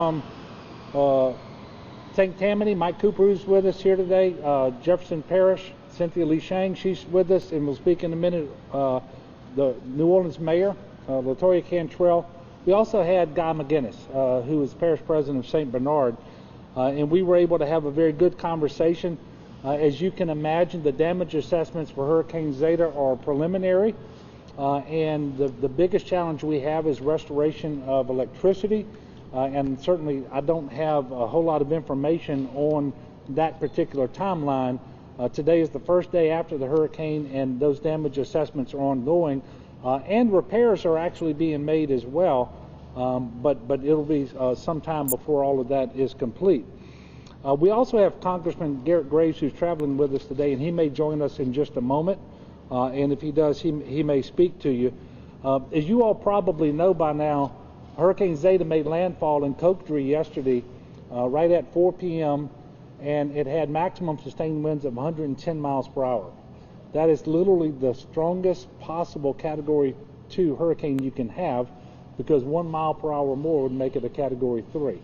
Uh, St. Tammany, Mike Cooper, who's with us here today. Jefferson Parish, Cynthia Lee Shang, she's with us and will speak in a minute. The New Orleans Mayor, Latoya Cantrell. We also had Guy McGinnis, who is parish president of St. Bernard, and we were able to have a very good conversation. As you can imagine, the damage assessments for Hurricane Zeta are preliminary, and the biggest challenge we have is restoration of electricity. And certainly I don't have a whole lot of information on that particular timeline. Today is the first day after the hurricane, and those damage assessments are ongoing, and repairs are actually being made as well, but it'll be some time before all of that is complete. We also have Congressman Garrett Graves, who's traveling with us today, and he may join us in just a moment, and if he does, he may speak to you. As you all probably know by now, Hurricane Zeta made landfall in Coctree yesterday, right at 4 p.m., and it had maximum sustained winds of 110 miles per hour. That is literally the strongest possible Category 2 hurricane you can have, because 1 mile per hour more would make it a Category 3.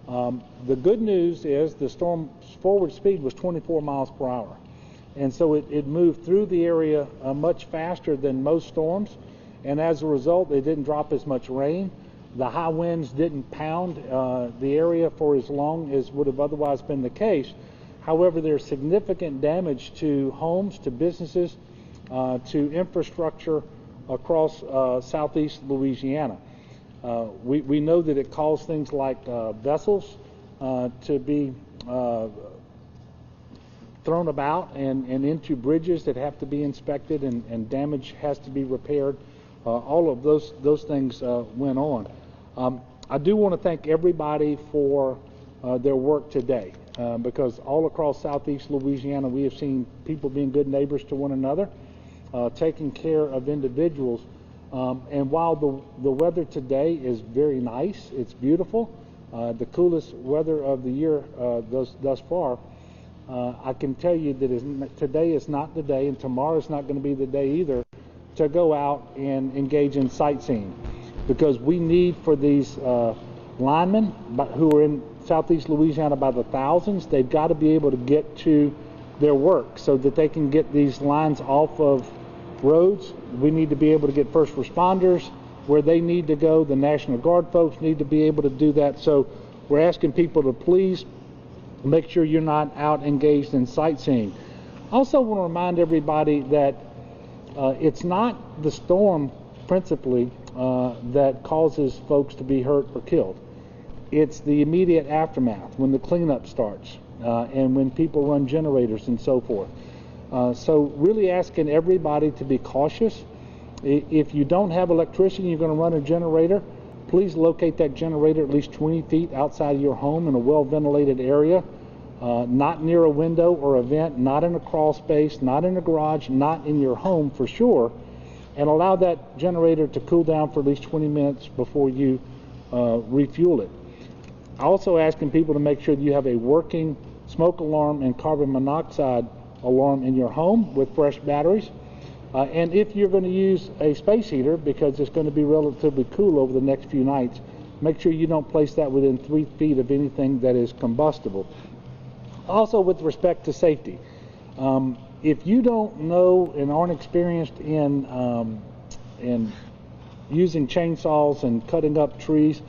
The good news is the storm's forward speed was 24 miles per hour, and so it moved through the area much faster than most storms, and as a result, it didn't drop as much rain. The high winds didn't pound the area for as long as would have otherwise been the case. However, there's significant damage to homes, to businesses, to infrastructure across Southeast Louisiana. We know that it caused things like vessels to be thrown about and into bridges that have to be inspected, and damage has to be repaired. All of those things went on. I do want to thank everybody for their work today, because all across Southeast Louisiana we have seen people being good neighbors to one another, taking care of individuals. And while the weather today is very nice, it's beautiful, the coolest weather of the year thus far, I can tell you that today is not the day, and tomorrow is not going to be the day either, to go out and engage in sightseeing, because we need for these linemen who are in Southeast Louisiana by the thousands. They've got to be able to get to their work so that they can get these lines off of roads. We need to be able to get first responders where they need to go. The National Guard folks need to be able to do that. So we're asking people to please make sure you're not out engaged in sightseeing. I also want to remind everybody that it's not the storm principally that causes folks to be hurt or killed. It's the immediate aftermath, when the cleanup starts, and when people run generators and so forth. So really asking everybody to be cautious. If you don't have electricity and you're going to run a generator, please locate that generator at least 20 feet outside of your home in a well-ventilated area. Not near a window or a vent, not in a crawl space, not in a garage, not in your home for sure, and allow that generator to cool down for at least 20 minutes before you refuel it. Also asking people to make sure that you have a working smoke alarm and carbon monoxide alarm in your home with fresh batteries. And if you're going to use a space heater, because it's going to be relatively cool over the next few nights, make sure you don't place that within 3 feet of anything that is combustible. Also, with respect to safety, if you don't know and aren't experienced in using chainsaws and cutting up trees,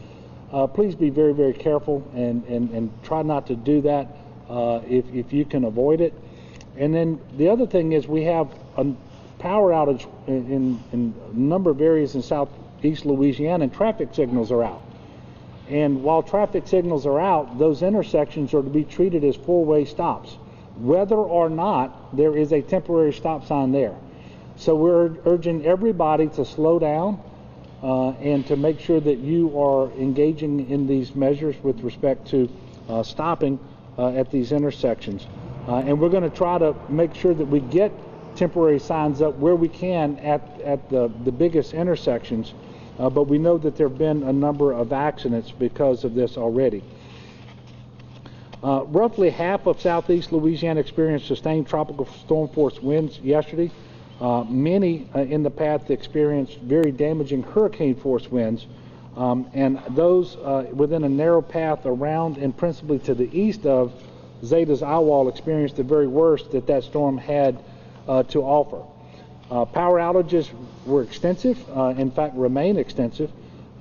please be very, very careful and try not to do that if you can avoid it. And then the other thing is, we have a power outage in a number of areas in Southeast Louisiana, and traffic signals are out. And while traffic signals are out, those intersections are to be treated as four-way stops, whether or not there is a temporary stop sign there. So we're urging everybody to slow down and to make sure that you are engaging in these measures with respect to stopping at these intersections. And we're going to try to make sure that we get temporary signs up where we can at the biggest intersections. But we know that there have been a number of accidents because of this already. Roughly half of Southeast Louisiana experienced sustained tropical storm force winds yesterday. Many in the path experienced very damaging hurricane force winds And those within a narrow path around and principally to the east of Zeta's eye wall experienced the very worst that storm had to offer. Power outages were extensive, in fact remain extensive.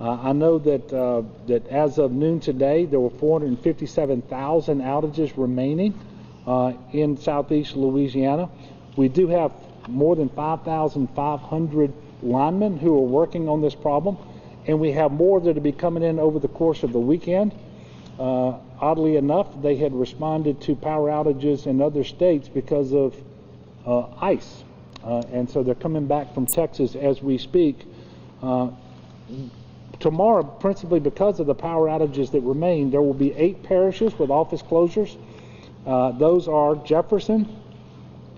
I know that as of noon today there were 457,000 outages remaining in Southeast Louisiana. We do have more than 5,500 linemen who are working on this problem, and we have more that will be coming in over the course of the weekend. Oddly enough, they had responded to power outages in other states because of ice, and so they're coming back from Texas as we speak. Tomorrow, principally because of the power outages that remain, there will be 8 parishes with office closures. Those are Jefferson,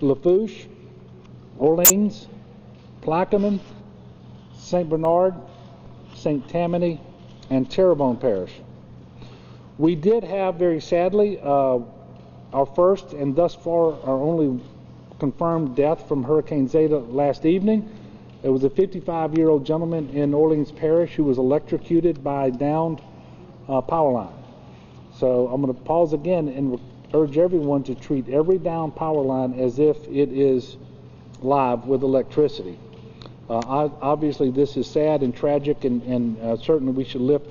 Lafourche, Orleans, Plaquemine, St. Bernard, St. Tammany, and Terrebonne Parish. We did have, very sadly, our first and thus far our only confirmed death from Hurricane Zeta last evening. It was a 55-year-old gentleman in Orleans Parish who was electrocuted by a downed power line. So I'm going to pause again and urge everyone to treat every downed power line as if it is live with electricity. Obviously this is sad and tragic, and certainly we should lift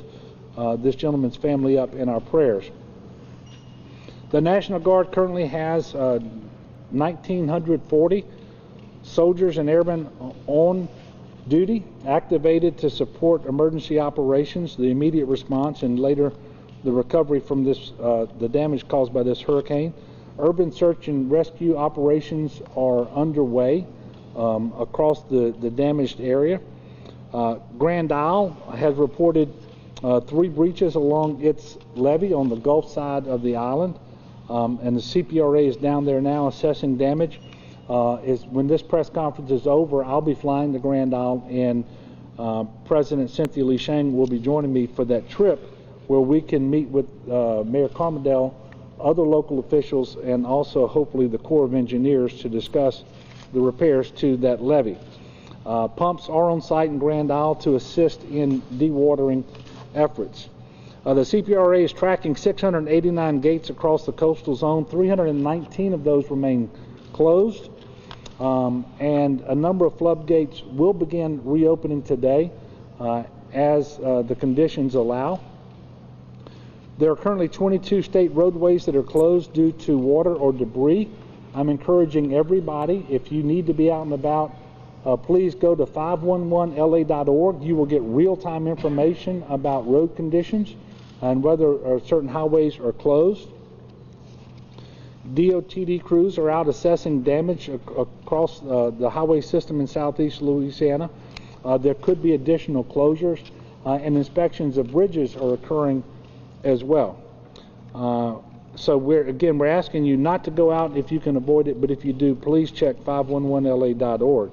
this gentleman's family up in our prayers. The National Guard currently has 1,940 soldiers and airmen on duty, activated to support emergency operations, the immediate response, and later the recovery from this, the damage caused by this hurricane. Urban search and rescue operations are underway across the damaged area. Grand Isle has reported 3 breaches along its levee on the Gulf side of the island, and the CPRA is down there now assessing damage. When this press conference is over, I'll be flying to Grand Isle, and President Cynthia Lee Shang will be joining me for that trip, where we can meet with Mayor Carmondale, other local officials, and also hopefully the Corps of Engineers to discuss the repairs to that levee. Pumps are on site in Grand Isle to assist in dewatering efforts. The CPRA is tracking 689 gates across the coastal zone. 319 of those remain closed, and a number of floodgates will begin reopening today as the conditions allow. There are currently 22 state roadways that are closed due to water or debris. I'm encouraging everybody, if you need to be out and about, please go to 511la.org. You will get real-time information about road conditions and whether certain highways are closed. DOTD crews are out assessing damage across the highway system in Southeast Louisiana. There could be additional closures, and inspections of bridges are occurring as well. So we're asking you not to go out if you can avoid it, but if you do, please check 511la.org.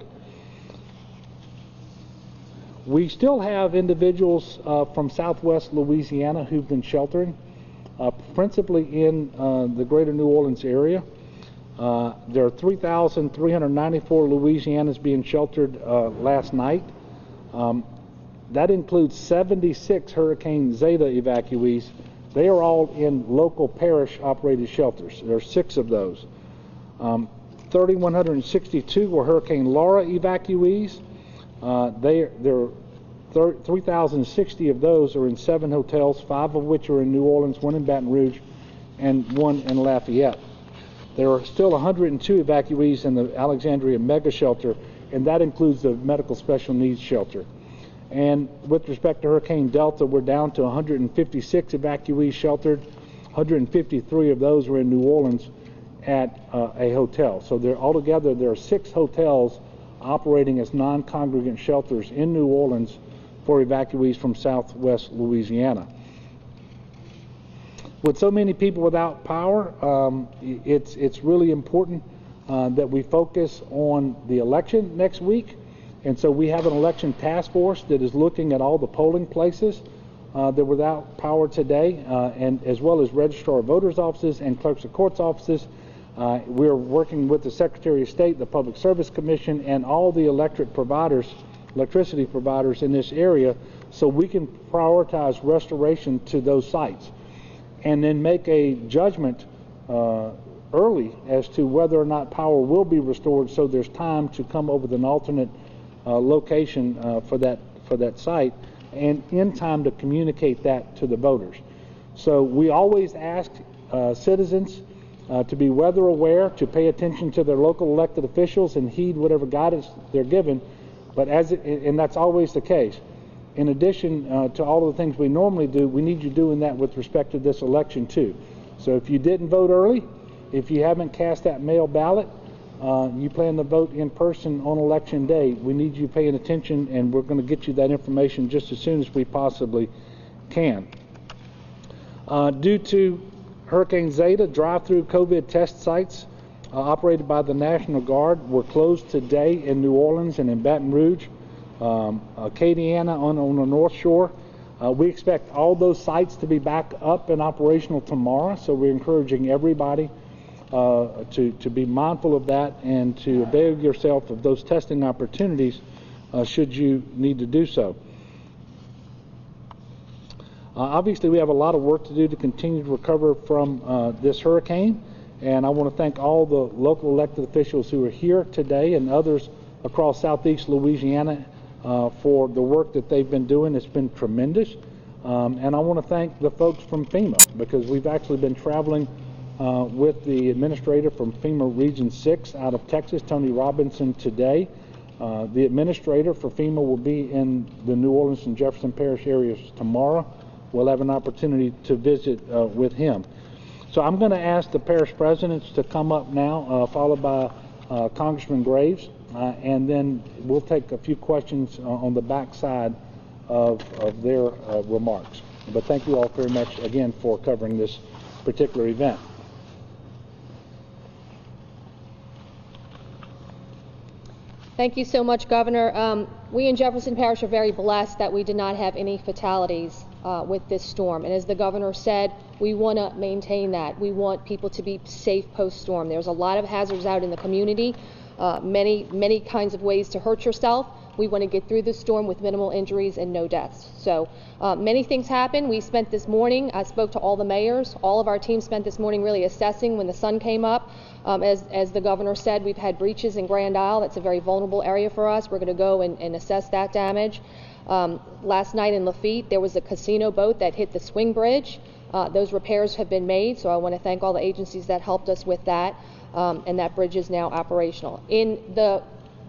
We still have individuals from Southwest Louisiana who've been sheltering, principally in the greater New Orleans area. There are 3,394 Louisianans being sheltered last night. That includes 76 Hurricane Zeta evacuees. They are all in local parish-operated shelters. There are 6 of those. 3,162 were Hurricane Laura evacuees. 3,060 of those are in 7 hotels, 5 of which are in New Orleans, 1 in Baton Rouge, and 1 in Lafayette. There are still 102 evacuees in the Alexandria Mega Shelter, and that includes the Medical Special Needs Shelter. And with respect to Hurricane Delta, we're down to 156 evacuees sheltered. 153 of those were in New Orleans at a hotel. So altogether there are 6 hotels operating as non-congregant shelters in New Orleans for evacuees from Southwest Louisiana. With so many people without power, it's really important that we focus on the election next week. And so we have an election task force that is looking at all the polling places that were without power today, and as well as registrar of voters offices and clerks of courts offices. We're working with the Secretary of State, the Public Service Commission, and all the electricity providers in this area so we can prioritize restoration to those sites and then make a judgment early as to whether or not power will be restored, so there's time to come up with an alternate location for that site, and in time to communicate that to the voters. So we always ask citizens to be weather aware, to pay attention to their local elected officials and heed whatever guidance they're given, but and that's always the case. In addition to all of the things we normally do, we need you doing that with respect to this election too. So if you didn't vote early, if you haven't cast that mail ballot, you plan to vote in person on election day, we need you paying attention, and we're going to get you that information just as soon as we possibly can. Due to Hurricane Zeta, drive-through COVID test sites operated by the National Guard were closed today in New Orleans and in Baton Rouge, Acadiana on the North Shore. We expect all those sites to be back up and operational tomorrow, so we're encouraging everybody to be mindful of that and to avail yourself of those testing opportunities should you need to do so. Obviously, we have a lot of work to do to continue to recover from this hurricane, and I want to thank all the local elected officials who are here today and others across Southeast Louisiana for the work that they've been doing. It's been tremendous. And I want to thank the folks from FEMA, because we've actually been traveling with the administrator from FEMA Region 6 out of Texas, Tony Robinson, today. The administrator for FEMA will be in the New Orleans and Jefferson Parish areas tomorrow. We'll have an opportunity to visit with him. So I'm going to ask the parish presidents to come up now, followed by Congressman Graves, and then we'll take a few questions on the back side of their remarks. But thank you all very much again for covering this particular event. Thank you so much, Governor. We in Jefferson Parish are very blessed that we did not have any fatalities with this storm. And as the governor said, we want to maintain that. We want people to be safe post-storm. There's a lot of hazards out in the community, many kinds of ways to hurt yourself. We want to get through the storm with minimal injuries and no deaths. So many things happened. We spent this morning, I spoke to all the mayors. All of our team spent this morning really assessing when the sun came up. As the governor said, we've had breaches in Grand Isle. That's a very vulnerable area for us. We're going to go and assess that damage. Last night in Lafitte, there was a casino boat that hit the swing bridge. Those repairs have been made, so I want to thank all the agencies that helped us with that, and that bridge is now operational. In the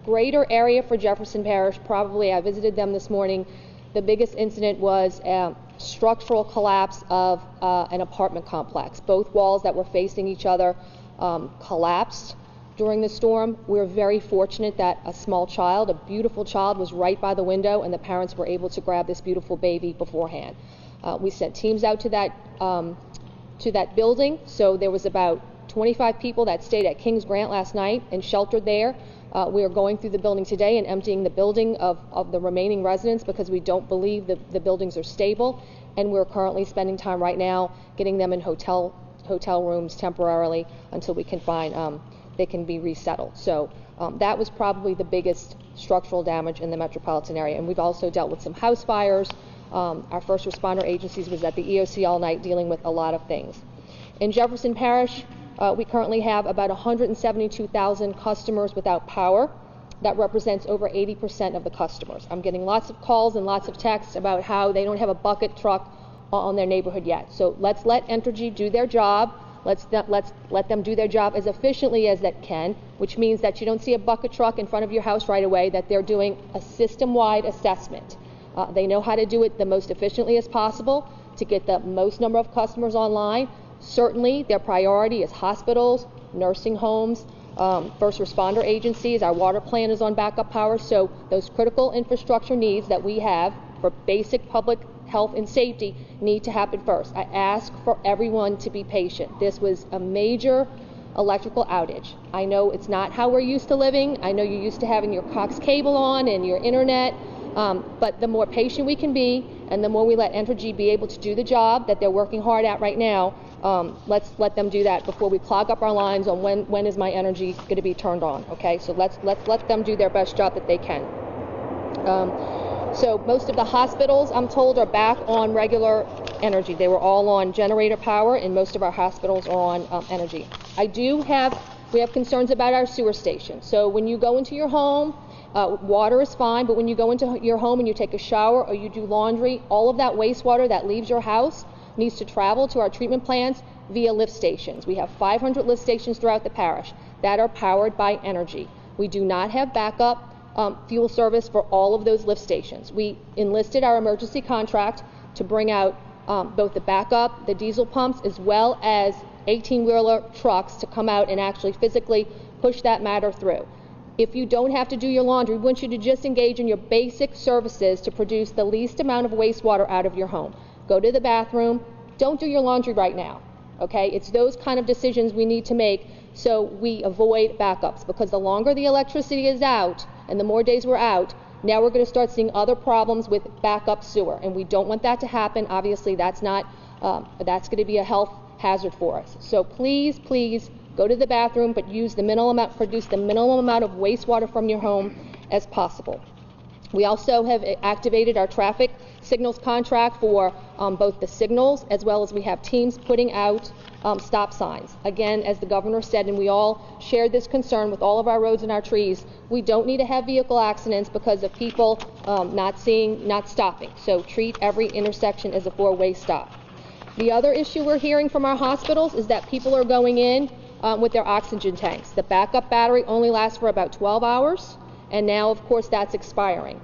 greater area for Jefferson Parish, probably, I visited them this morning, the biggest incident was a structural collapse of an apartment complex. Both walls that were facing each other collapsed during the storm. We're very fortunate that a small child, a beautiful child, was right by the window, and the parents were able to grab this beautiful baby beforehand. We sent teams out to that building, so there was about 25 people that stayed at King's Grant last night and sheltered there. We are going through the building today and emptying the building of the remaining residents because we don't believe the buildings are stable, and we're currently spending time right now getting them in hotel rooms temporarily until we can find they can be resettled. So that was probably the biggest structural damage in the metropolitan area, and we've also dealt with some house fires. Our first responder agencies was at the EOC all night dealing with a lot of things. In Jefferson Parish, we currently have about 172,000 customers without power. That represents over 80% of the customers. I'm getting lots of calls and lots of texts about how they don't have a bucket truck on their neighborhood yet. So let's let Entergy do their job. Let's let them do their job as efficiently as they can, which means that you don't see a bucket truck in front of your house right away, that they're doing a system-wide assessment. They know how to do it the most efficiently as possible to get the most number of customers online. Certainly, their priority is hospitals, nursing homes, first responder agencies. Our water plant is on backup power, so those critical infrastructure needs that we have for basic public health and safety need to happen first. I ask for everyone to be patient. This was a major electrical outage. I know it's not how we're used to living. I know you're used to having your Cox cable on and your internet, but the more patient we can be and the more we let Entergy be able to do the job that they're working hard at right now, let's let them do that before we clog up our lines on when is my energy going to be turned on, okay? So let's let them do their best job that they can. So most of the hospitals, I'm told, are back on regular energy. They were all on generator power, and most of our hospitals are on energy. We have concerns about our sewer station. So when you go into your home, water is fine, but when you go into your home and you take a shower or you do laundry, all of that wastewater that leaves your house needs to travel to our treatment plants via lift stations. We have 500 lift stations throughout the parish that are powered by energy. We do not have backup fuel service for all of those lift stations. We enlisted our emergency contract to bring out both the backup, the diesel pumps, as well as 18-wheeler trucks to come out and actually physically push that matter through. If you don't have to do your laundry, we want you to just engage in your basic services to produce the least amount of wastewater out of your home. Go to the bathroom. Don't do your laundry right now, okay? It's those kind of decisions we need to make so we avoid backups, because the longer the electricity is out and the more days we're out, now we're going to start seeing other problems with backup sewer, and we don't want that to happen. Obviously, that's going to be a health hazard for us. So please go to the bathroom, but produce the minimum amount of wastewater from your home as possible. We also have activated our traffic signals contract for both the signals, as well as we have teams putting out stop signs. Again, as the governor said, and we all shared this concern with all of our roads and our trees, we don't need to have vehicle accidents because of people not stopping. So treat every intersection as a four-way stop. The other issue we're hearing from our hospitals is that people are going in with their oxygen tanks. The backup battery only lasts for about 12 hours, and now, of course, that's expiring.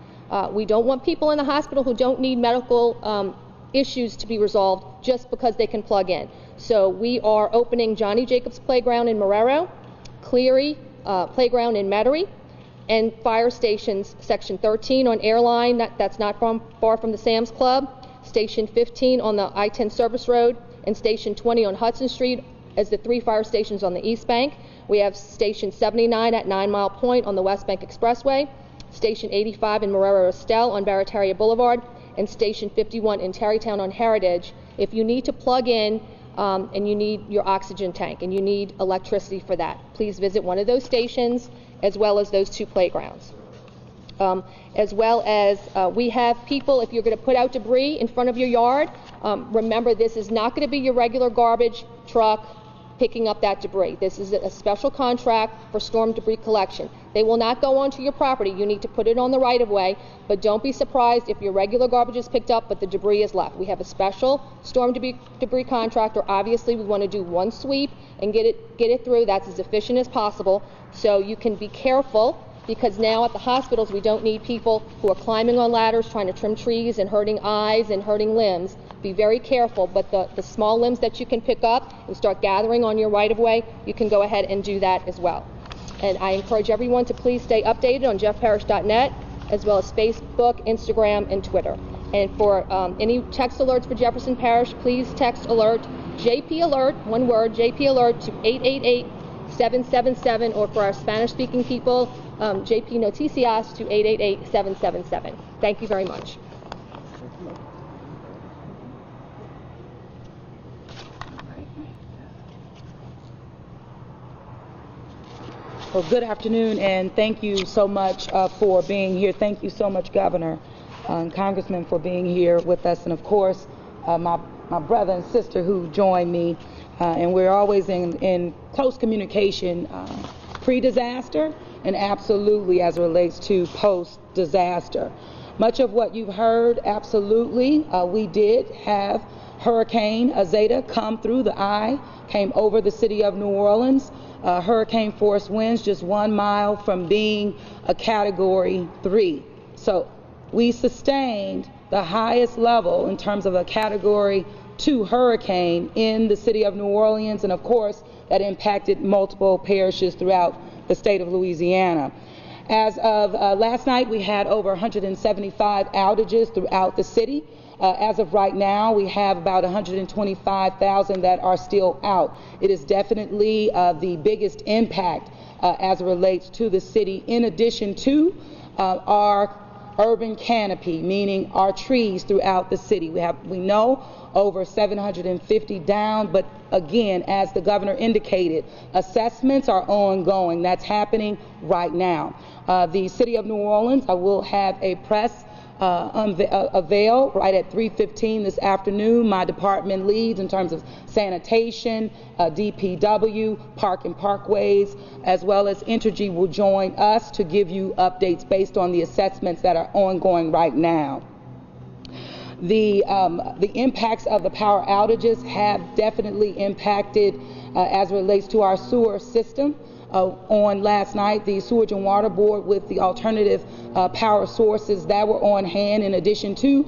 We don't want people in the hospital who don't need medical issues to be resolved just because they can plug in. So we are opening Johnny Jacobs Playground in Marrero, Cleary Playground in Metairie, and fire stations, Section 13 on Airline, that's not far from the Sam's Club, Station 15 on the I-10 Service Road, and Station 20 on Hudson Street as the 3 fire stations on the East Bank. We have Station 79 at 9 Mile Point on the West Bank Expressway, Station 85 in Marrero Estelle on Barataria Boulevard, and Station 51 in Tarrytown on Heritage. If you need to plug in and you need your oxygen tank and you need electricity for that, please visit one of those stations as well as those 2 playgrounds. As well as we have people, if you're going to put out debris in front of your yard, remember this is not going to be your regular garbage truck picking up that debris. This is a special contract for storm debris collection. They will not go onto your property. You need to put it on the right-of-way, but don't be surprised if your regular garbage is picked up but the debris is left. We have a special storm debris contractor. Obviously, we want to do one sweep and get it through. That's as efficient as possible, so you can be careful, because now at the hospitals we don't need people who are climbing on ladders trying to trim trees and hurting eyes and hurting limbs. Be very careful, but the small limbs that you can pick up and start gathering on your right-of-way, you can go ahead and do that as well. And I encourage everyone to please stay updated on jeffparish.net, as well as Facebook, Instagram, and Twitter. And for any text alerts for Jefferson Parish, please text alert, JP Alert, one word, JP Alert, to 888-777, or for our Spanish-speaking people, JP Noticias to 888-777. Thank you very much. Well, good afternoon, and thank you so much for being here. Thank you so much, Governor and Congressman, for being here with us, and of course, my brother and sister who joined me, and we're always in close communication pre-disaster and absolutely as it relates to post-disaster. Much of what you've heard, absolutely, we did have Hurricane Zeta come through the eye, came over the city of New Orleans. Hurricane force winds just 1 mile from being a Category 3. So we sustained the highest level in terms of a Category 2 hurricane in the city of New Orleans, and of course that impacted multiple parishes throughout the state of Louisiana. As of last night, we had over 175 outages throughout the city. As of right now, we have about 125,000 that are still out. It is definitely the biggest impact as it relates to the city, in addition to our urban canopy, meaning our trees throughout the city. We know over 750 down, but again, as the governor indicated, assessments are ongoing. That's happening right now. The city of New Orleans will have a press avail right at 3:15 this afternoon. My department leads in terms of sanitation, DPW, park and parkways, as well as Entergy will join us to give you updates based on the assessments that are ongoing right now. The impacts of the power outages have definitely impacted as it relates to our sewer system. On last night, the Sewage and Water Board, with the alternative power sources that were on hand, in addition to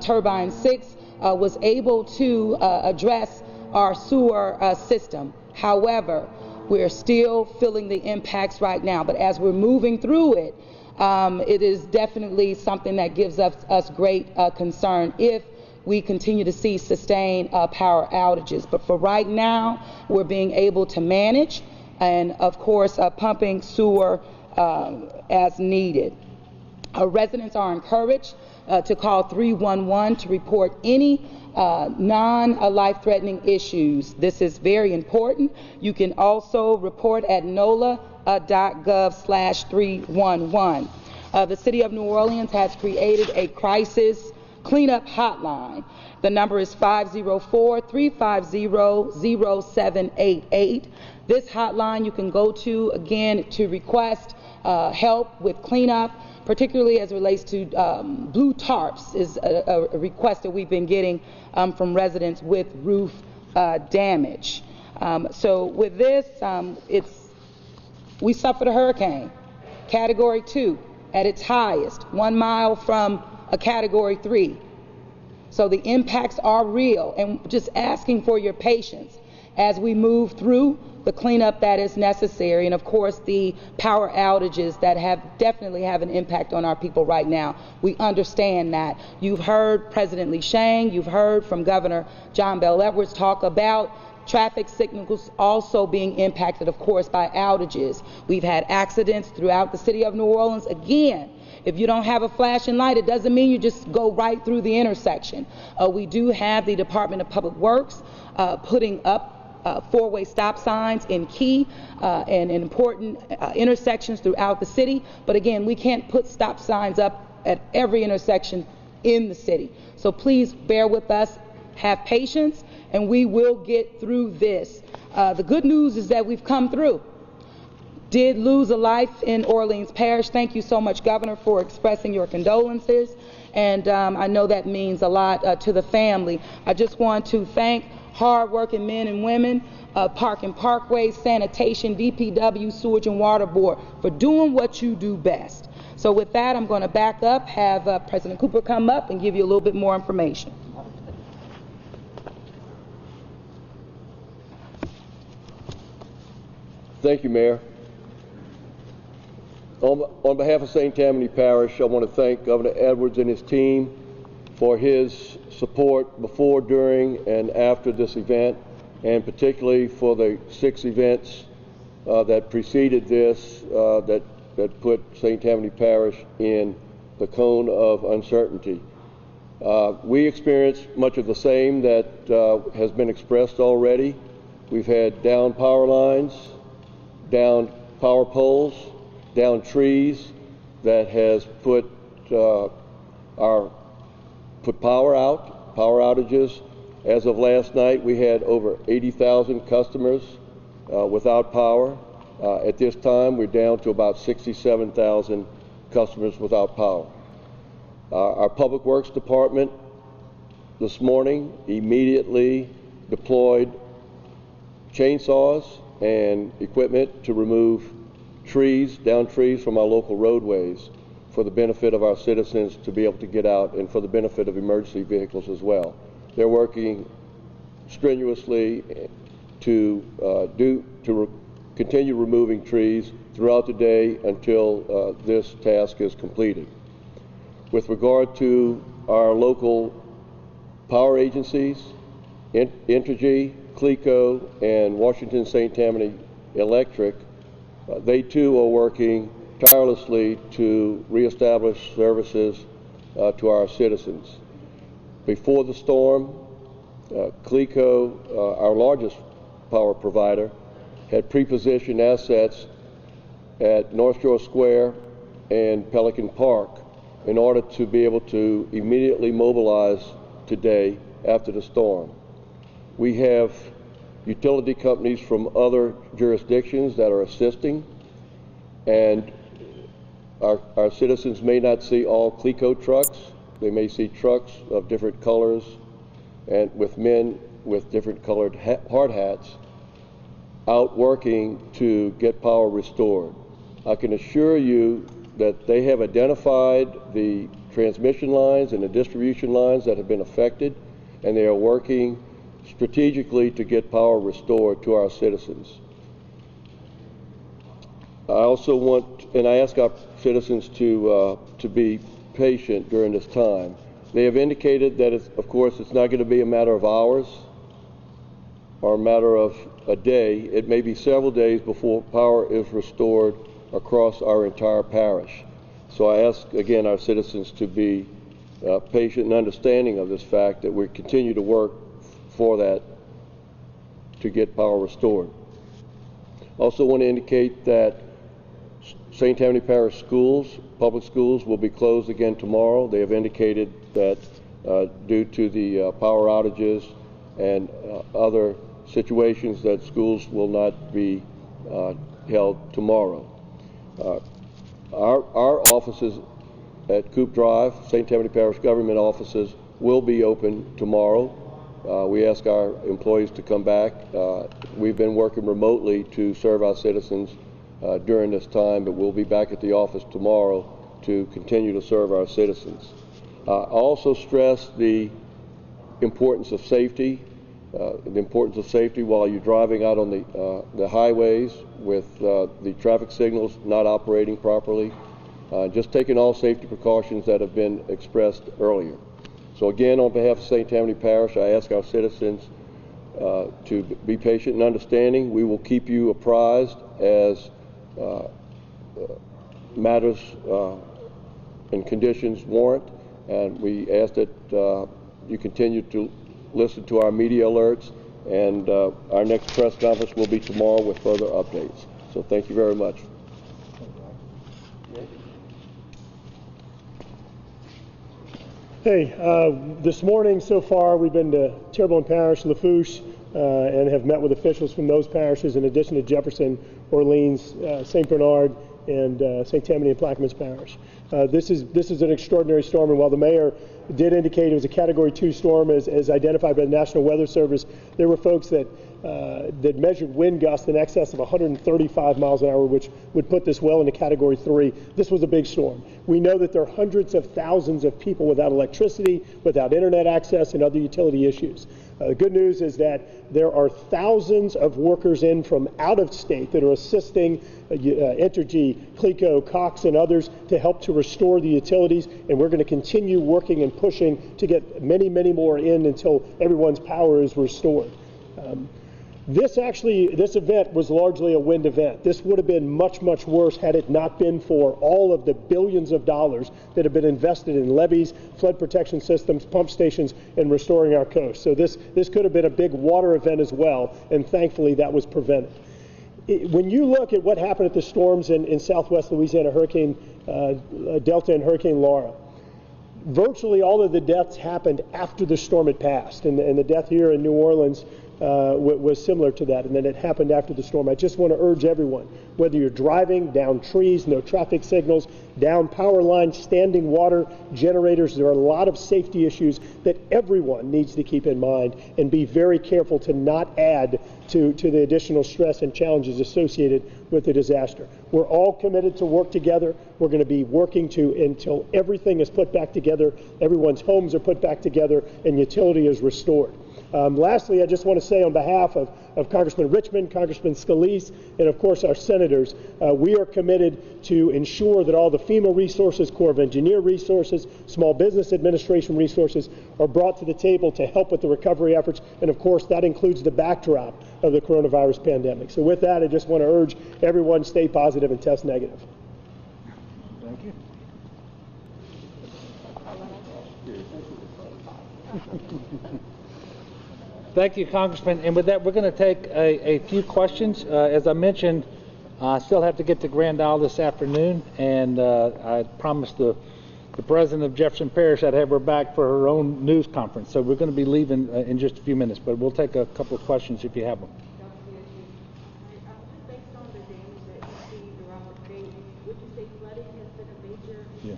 Turbine 6, was able to address our sewer system. However, we're still feeling the impacts right now, but as we're moving through it, it is definitely something that gives us great concern if we continue to see sustained power outages. But for right now, we're being able to manage and, of course, pumping sewer as needed. Residents are encouraged to call 311 to report any non-life-threatening issues. This is very important. You can also report at NOLA.gov/311. The City of New Orleans has created a crisis cleanup hotline. The number is 504-350-0788. This hotline you can go to, again, to request help with cleanup, particularly as it relates to blue tarps is a request that we've been getting from residents with roof damage. So with this, we suffered a hurricane, Category 2 at its highest, 1 mile from a Category 3. So the impacts are real, and just asking for your patience as we move through the cleanup that is necessary, and of course the power outages that definitely have an impact on our people right now. We understand that. You've heard President Lee Shang, you've heard from Governor John Bel Edwards talk about traffic signals also being impacted, of course, by outages. We've had accidents throughout the city of New Orleans. Again, if you don't have a flashing light, it doesn't mean you just go right through the intersection. We do have the Department of Public Works putting up four-way stop signs in key and important intersections throughout the city. But again, we can't put stop signs up at every intersection in the city. So please bear with us, have patience, and we will get through this. The good news is that we've come through. Did lose a life in Orleans Parish. Thank you so much, Governor, for expressing your condolences. And I know that means a lot to the family. I just want to thank hard-working men and women, Park and Parkways, Sanitation, DPW, Sewage and Water Board, for doing what you do best. So with that, I'm going to back up, have President Cooper come up and give you a little bit more information. Thank you, Mayor. On behalf of St. Tammany Parish, I want to thank Governor Edwards and his team for his support before, during, and after this event, and particularly for the 6 events that preceded this that put St. Tammany Parish in the cone of uncertainty. We experienced much of the same that has been expressed already. We've had down power lines, down power poles, down trees that has put power out, power outages. As of last night, we had over 80,000 customers without power. At this time, we're down to about 67,000 customers without power. Our Public Works Department this morning immediately deployed chainsaws and equipment to remove down trees from our local roadways for the benefit of our citizens to be able to get out and for the benefit of emergency vehicles as well. They're working strenuously to continue removing trees throughout the day until this task is completed. With regard to our local power agencies, Entergy, CLECO, and Washington St. Tammany Electric, they too are working tirelessly to reestablish services to our citizens. Before the storm, CLECO, our largest power provider, had pre-positioned assets at North Shore Square and Pelican Park in order to be able to immediately mobilize today after the storm. We have utility companies from other jurisdictions that are assisting, and our citizens may not see all CLECO trucks. They may see trucks of different colors and with men with different colored hard hats out working to get power restored. I can assure you that they have identified the transmission lines and the distribution lines that have been affected, and they are working strategically to get power restored to our citizens. I also want, and I ask our citizens to be patient during this time. They have indicated that, of course, it's not going to be a matter of hours or a matter of a day. It may be several days before power is restored across our entire parish. So I ask, again, our citizens to be patient and understanding of this fact that we continue to work for that to get power restored. Also want to indicate that St. Tammany Parish schools, public schools, will be closed again tomorrow. They have indicated that due to the power outages and other situations that schools will not be held tomorrow. Our offices at Coop Drive, St. Tammany Parish government offices, will be open tomorrow. We ask our employees to come back. We've been working remotely to serve our citizens during this time, but we'll be back at the office tomorrow to continue to serve our citizens. I also stress the importance of safety. While you're driving out on the highways with the traffic signals not operating properly. Just taking all safety precautions that have been expressed earlier. So again, on behalf of St. Tammany Parish, I ask our citizens to be patient and understanding. We will keep you apprised as matters and conditions warrant, and we ask that you continue to listen to our media alerts, and our next press conference will be tomorrow with further updates. So thank you very much. Hey, this morning so far we've been to Terrebonne Parish, Lafourche, and have met with officials from those parishes in addition to Jefferson, Orleans, St. Bernard, and St. Tammany and Plaquemines Parish. This is an extraordinary storm, and while the mayor did indicate it was a Category 2 storm as identified by the National Weather Service, there were folks that measured wind gusts in excess of 135 miles an hour, which would put this well into Category 3. This was a big storm. We know that there are hundreds of thousands of people without electricity, without internet access, and other utility issues. The good news is that there are thousands of workers in from out of state that are assisting Entergy, CLECO, Cox, and others to help to restore the utilities, and we're going to continue working and pushing to get many, many more in until everyone's power is restored. This event was largely a wind event. This would have been much, much worse had it not been for all of the billions of dollars that have been invested in levees, flood protection systems, pump stations, and restoring our coast. So this could have been a big water event as well, and thankfully that was prevented. When you look at what happened at the storms in Southwest Louisiana, Hurricane Delta and Hurricane Laura, virtually all of the deaths happened after the storm had passed, and the death here in New Orleans was similar to that, and then it happened after the storm. I just want to urge everyone, whether you're driving down trees, no traffic signals, down power lines, standing water generators, there are a lot of safety issues that everyone needs to keep in mind and be very careful to not add to the additional stress and challenges associated with the disaster. We're all committed to work together. We're going to be working until everything is put back together, everyone's homes are put back together, and utility is restored. Lastly, I just want to say on behalf of Congressman Richmond, Congressman Scalise, and of course our senators, we are committed to ensure that all the FEMA resources, Corps of Engineer resources, Small Business Administration resources are brought to the table to help with the recovery efforts, and of course that includes the backdrop of the coronavirus pandemic. So with that, I just want to urge everyone stay positive and test negative. Thank you. Thank you, Congressman. And with that, we're going to take a few questions. As I mentioned, I still have to get to Grand Isle this afternoon, and I promised the the president of Jefferson Parish. I'd have her back for her own news conference. So we're going to be leaving in just a few minutes, but we'll take a couple of questions if you have them. Based on the damage that you see throughout the state, would you say flooding has been a major concern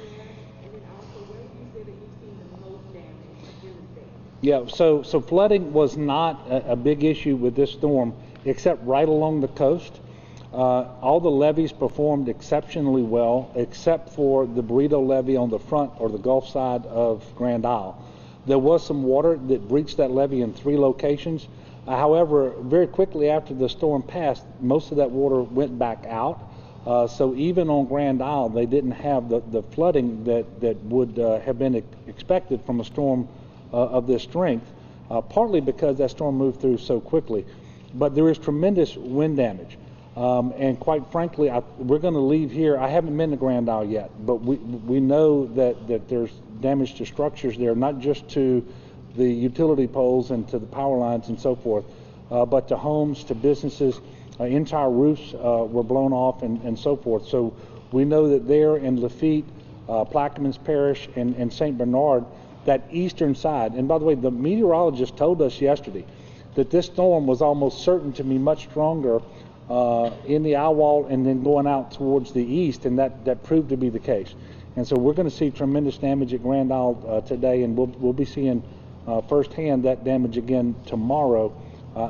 there? And then also, where would you say that you've seen the most damage of real estate? Yeah, so flooding was not a big issue with this storm, except right along the coast. All the levees performed exceptionally well, except for the Burrito levee on the front or the Gulf side of Grand Isle. There was some water that breached that levee in 3 locations. However, very quickly after the storm passed, most of that water went back out. So even on Grand Isle, they didn't have the flooding that would have been expected from a storm of this strength, partly because that storm moved through so quickly. But there is tremendous wind damage. And quite frankly, we're going to leave here. I haven't been to Grand Isle yet, but we know that there's damage to structures there, not just to the utility poles and to the power lines and so forth, but to homes, to businesses. Entire roofs were blown off and so forth. So we know that there in Lafitte, Plaquemines Parish, and St. Bernard, that eastern side, and by the way, the meteorologist told us yesterday that this storm was almost certain to be much stronger in the eye wall and then going out towards the east, and that proved to be the case. And so we're going to see tremendous damage at Grand Isle today, and we'll be seeing firsthand that damage again tomorrow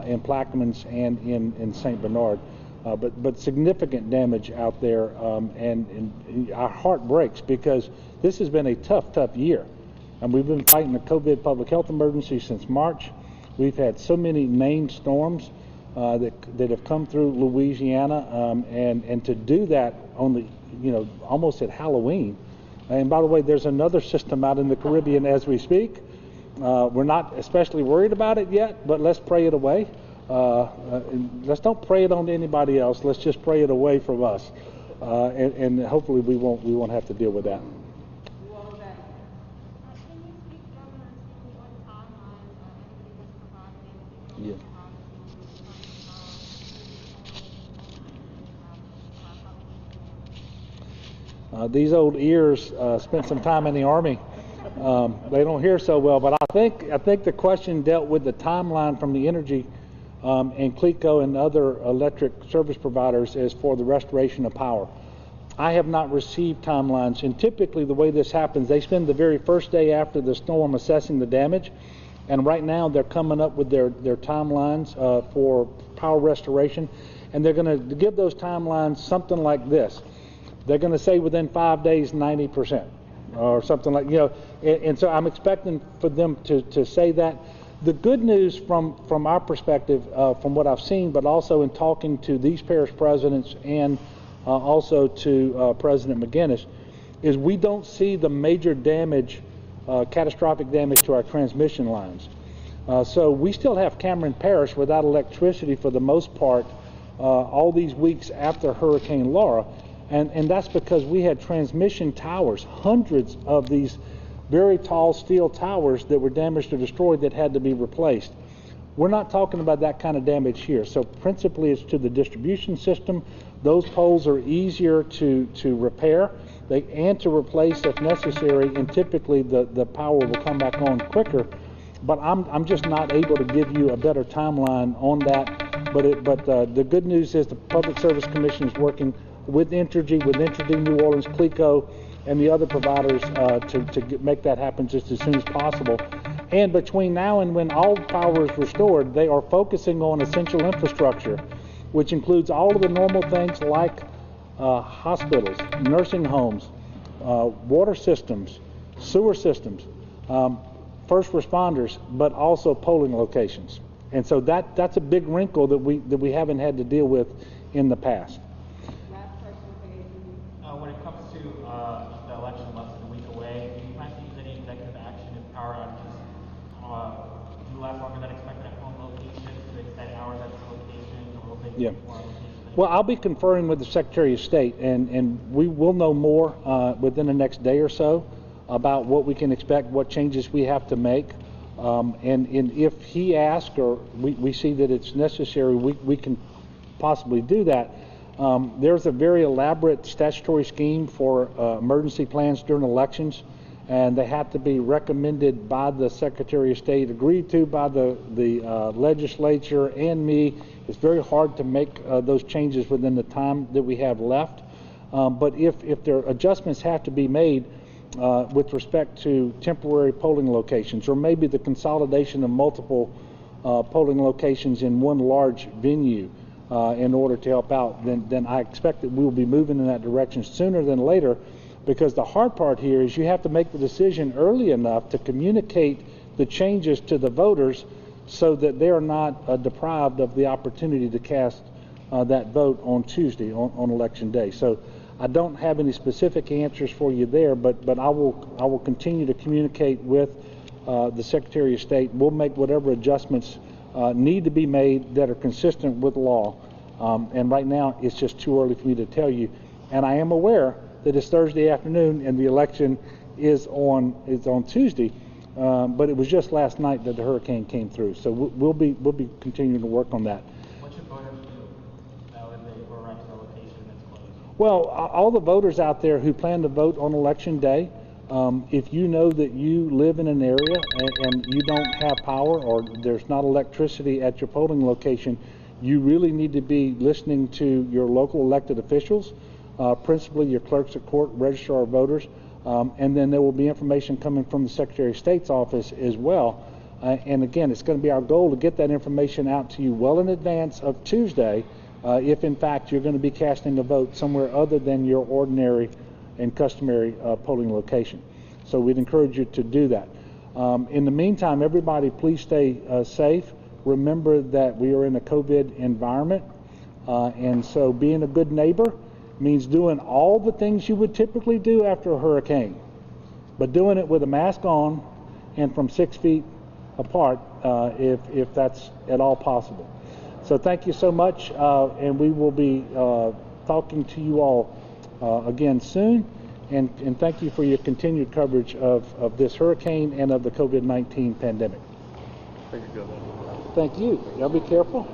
in Plaquemines and in St. Bernard. But significant damage out there, and our heart breaks because this has been a tough year. And we've been fighting the COVID public health emergency since March. We've had so many named storms that have come through Louisiana, and to do that on the, almost at Halloween. And by the way, there's another system out in the Caribbean as we speak. We're not especially worried about it yet, but let's pray it away. Let's don't pray it on to anybody else. Let's just pray it away from us, and hopefully we won't have to deal with that. Yeah. These old ears spent some time in the Army. They don't hear so well, but I think the question dealt with the timeline from the energy and CLECO and other electric service providers as for the restoration of power. I have not received timelines, and typically the way this happens, they spend the very first day after the storm assessing the damage, and right now they're coming up with their timelines for power restoration, and they're going to give those timelines something like this. They're going to say within 5 days 90% or something like, and so I'm expecting for them to say that. The good news from our perspective, from what I've seen, but also in talking to these parish presidents and also to President McGinnis, is we don't see the major damage, catastrophic damage to our transmission lines. So we still have Cameron Parish without electricity for the most part all these weeks after Hurricane Laura. And that's because we had transmission towers, hundreds of these very tall steel towers that were damaged or destroyed that had to be replaced. We're not talking about that kind of damage here. So principally it's to the distribution system. Those poles are easier to repair and to replace if necessary, and typically the power will come back on quicker. But I'm just not able to give you a better timeline on that. But the good news is the Public Service Commission is working with Entergy, New Orleans, CLECO, and the other providers to make that happen just as soon as possible. And between now and when all power is restored, they are focusing on essential infrastructure, which includes all of the normal things like hospitals, nursing homes, water systems, sewer systems, first responders, but also polling locations. And so that's a big wrinkle that we haven't had to deal with in the past. When it comes to the election less than a week away, do you plan to use any executive action if power outages do last longer than expected at home locations, to extend hours at this location, or will they be more locations? Well, I'll be conferring with the Secretary of State, and we will know more within the next day or so about what we can expect, what changes we have to make. And if he asks or we see that it's necessary, we can possibly do that. There's a very elaborate statutory scheme for emergency plans during elections, and they have to be recommended by the Secretary of State, agreed to by the legislature and me. It's very hard to make those changes within the time that we have left. But if there adjustments have to be made with respect to temporary polling locations, or maybe the consolidation of multiple polling locations in one large venue in order to help out, then I expect that we will be moving in that direction sooner than later, because the hard part here is you have to make the decision early enough to communicate the changes to the voters so that they are not deprived of the opportunity to cast that vote on Tuesday, on Election Day. So I don't have any specific answers for you there, but I will continue to communicate with the Secretary of State. We'll make whatever adjustments need to be made that are consistent with law. And right now, it's just too early for me to tell you. And I am aware that it's Thursday afternoon and the election is on Tuesday. But it was just last night that the hurricane came through. So we'll be continuing to work on that. What should voters do if they were right to a location that's closed? Well, all the voters out there who plan to vote on Election Day, if you know that you live in an area and you don't have power or there's not electricity at your polling location, you really need to be listening to your local elected officials, principally your clerks of court, registrar of voters, and then there will be information coming from the Secretary of State's office as well. And again, it's going to be our goal to get that information out to you well in advance of Tuesday, if in fact you're going to be casting a vote somewhere other than your ordinary and customary polling location. So we'd encourage you to do that. In the meantime, everybody please stay safe. Remember that we are in a COVID environment, and so being a good neighbor means doing all the things you would typically do after a hurricane, but doing it with a mask on and from 6 feet apart if that's at all possible. So thank you so much, and we will be talking to you all again soon, and thank you for your continued coverage of this hurricane and of the COVID-19 pandemic. Thank you, Governor. Thank you. Y'all be careful.